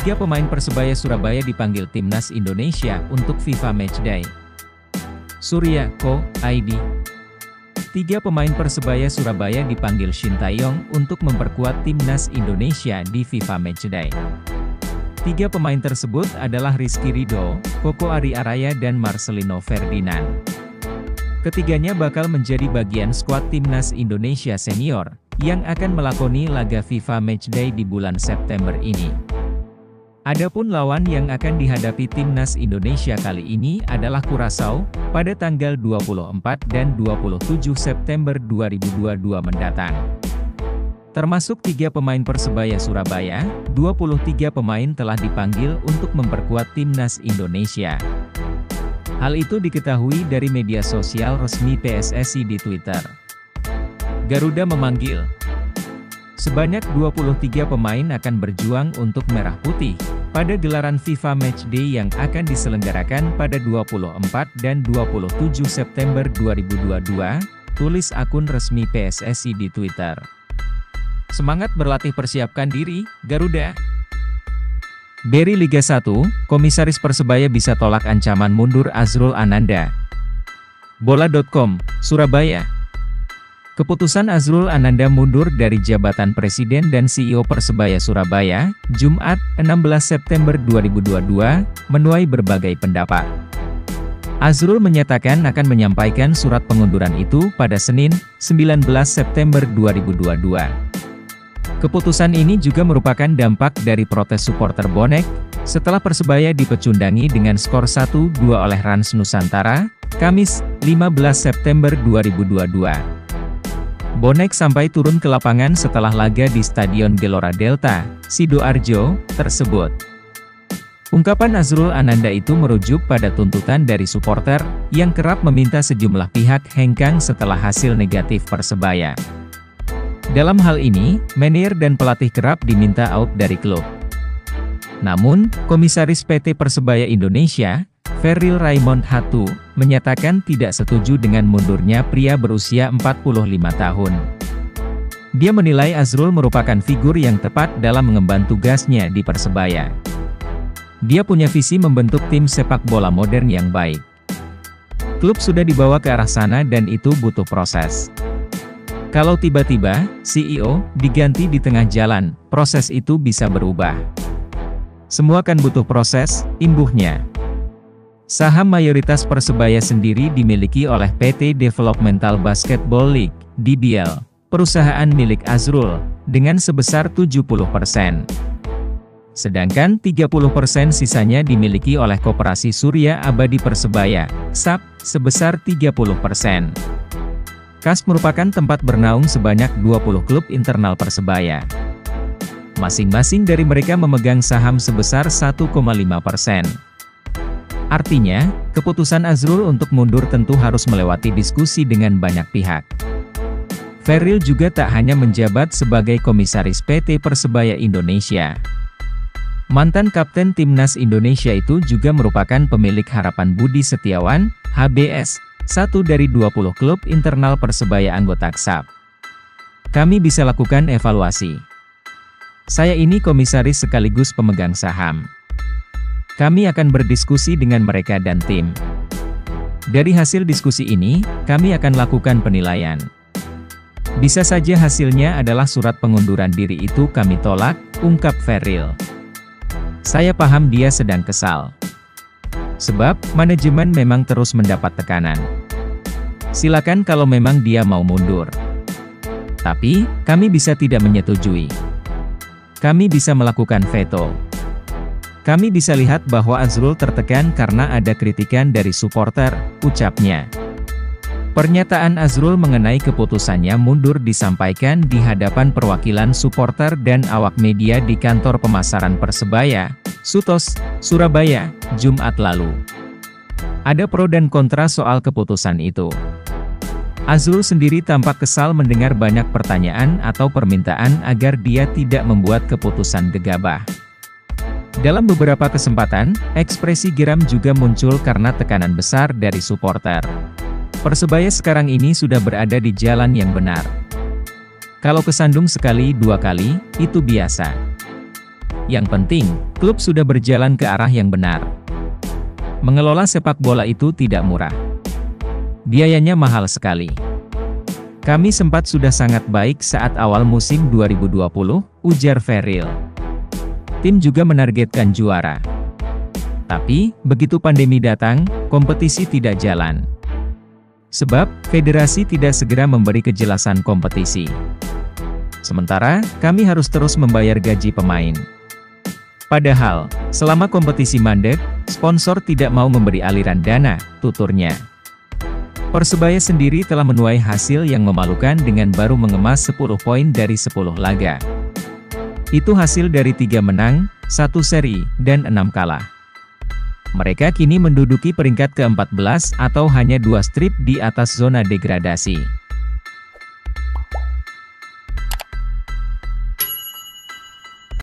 Tiga pemain Persebaya Surabaya dipanggil Timnas Indonesia untuk FIFA Matchday. Surya, Ko, ID. Tiga pemain Persebaya Surabaya dipanggil Shin Tae-yong untuk memperkuat Timnas Indonesia di FIFA Matchday. Tiga pemain tersebut adalah Rizky Ridho, Koko Ari-Araya dan Marcelino Ferdinand. Ketiganya bakal menjadi bagian skuad Timnas Indonesia Senior, yang akan melakoni laga FIFA Matchday di bulan September ini. Adapun lawan yang akan dihadapi Timnas Indonesia kali ini adalah Curaçao, pada tanggal 24 dan 27 September 2022 mendatang. Termasuk tiga pemain Persebaya Surabaya, 23 pemain telah dipanggil untuk memperkuat Timnas Indonesia. Hal itu diketahui dari media sosial resmi PSSI di Twitter. Garuda memanggil. Sebanyak 23 pemain akan berjuang untuk Merah Putih, pada gelaran FIFA Matchday yang akan diselenggarakan pada 24 dan 27 September 2022, tulis akun resmi PSSI di Twitter. Semangat berlatih, persiapkan diri, Garuda. Beri Liga 1, Komisaris Persebaya bisa tolak ancaman mundur Azrul Ananda. Bola.com, Surabaya. Keputusan Azrul Ananda mundur dari jabatan Presiden dan CEO Persebaya Surabaya, Jumat, 16 September 2022, menuai berbagai pendapat. Azrul menyatakan akan menyampaikan surat pengunduran itu pada Senin, 19 September 2022. Keputusan ini juga merupakan dampak dari protes supporter bonek, setelah Persebaya dipecundangi dengan skor 1-2 oleh Rans Nusantara, Kamis, 15 September 2022. Bonek sampai turun ke lapangan setelah laga di Stadion Gelora Delta, Sidoarjo, tersebut. Ungkapan Azrul Ananda itu merujuk pada tuntutan dari supporter, yang kerap meminta sejumlah pihak hengkang setelah hasil negatif Persebaya. Dalam hal ini, manajer dan pelatih kerap diminta out dari klub. Namun, Komisaris PT Persebaya Indonesia, Ferril Raymond Hatu, menyatakan tidak setuju dengan mundurnya pria berusia 45 tahun. Dia menilai Azrul merupakan figur yang tepat dalam mengemban tugasnya di Persebaya. Dia punya visi membentuk tim sepak bola modern yang baik. Klub sudah dibawa ke arah sana dan itu butuh proses. Kalau tiba-tiba, CEO, diganti di tengah jalan, proses itu bisa berubah. Semua kan butuh proses, imbuhnya. Saham mayoritas Persebaya sendiri dimiliki oleh PT Developmental Basketball League, DBL, perusahaan milik Azrul, dengan sebesar 70%. Sedangkan 30% sisanya dimiliki oleh Koperasi Surya Abadi Persebaya, KSAP, sebesar 30%. KAS merupakan tempat bernaung sebanyak 20 klub internal Persebaya. Masing-masing dari mereka memegang saham sebesar 1,5%. Artinya, keputusan Azrul untuk mundur tentu harus melewati diskusi dengan banyak pihak. Ferril juga tak hanya menjabat sebagai komisaris PT Persebaya Indonesia. Mantan kapten Timnas Indonesia itu juga merupakan pemilik Harapan Budi Setiawan, HBS, satu dari 20 klub internal Persebaya anggota KSAP. Kami bisa lakukan evaluasi. Saya ini komisaris sekaligus pemegang saham. Kami akan berdiskusi dengan mereka dan tim. Dari hasil diskusi ini, kami akan lakukan penilaian. Bisa saja hasilnya adalah surat pengunduran diri itu kami tolak, ungkap Ferril. Saya paham dia sedang kesal. Sebab, manajemen memang terus mendapat tekanan. Silakan kalau memang dia mau mundur. Tapi, kami bisa tidak menyetujui. Kami bisa melakukan veto. Kami bisa lihat bahwa Azrul tertekan karena ada kritikan dari supporter, ucapnya. Pernyataan Azrul mengenai keputusannya mundur disampaikan di hadapan perwakilan supporter dan awak media di kantor pemasaran Persebaya, Sutos, Surabaya, Jumat lalu. Ada pro dan kontra soal keputusan itu. Azrul sendiri tampak kesal mendengar banyak pertanyaan atau permintaan agar dia tidak membuat keputusan gegabah. Dalam beberapa kesempatan, ekspresi geram juga muncul karena tekanan besar dari supporter. Persebaya sekarang ini sudah berada di jalan yang benar. Kalau kesandung sekali dua kali, itu biasa. Yang penting, klub sudah berjalan ke arah yang benar. Mengelola sepak bola itu tidak murah. Biayanya mahal sekali. Kami sempat sudah sangat baik saat awal musim 2020, ujar Ferril. Tim juga menargetkan juara. Tapi, begitu pandemi datang, kompetisi tidak jalan. Sebab, federasi tidak segera memberi kejelasan kompetisi. Sementara, kami harus terus membayar gaji pemain. Padahal, selama kompetisi mandek, sponsor tidak mau memberi aliran dana, tuturnya. Persebaya sendiri telah menuai hasil yang memalukan dengan baru mengemas 10 poin dari 10 laga. Itu hasil dari 3 menang, 1 seri, dan 6 kalah. Mereka kini menduduki peringkat ke-14 atau hanya 2 strip di atas zona degradasi.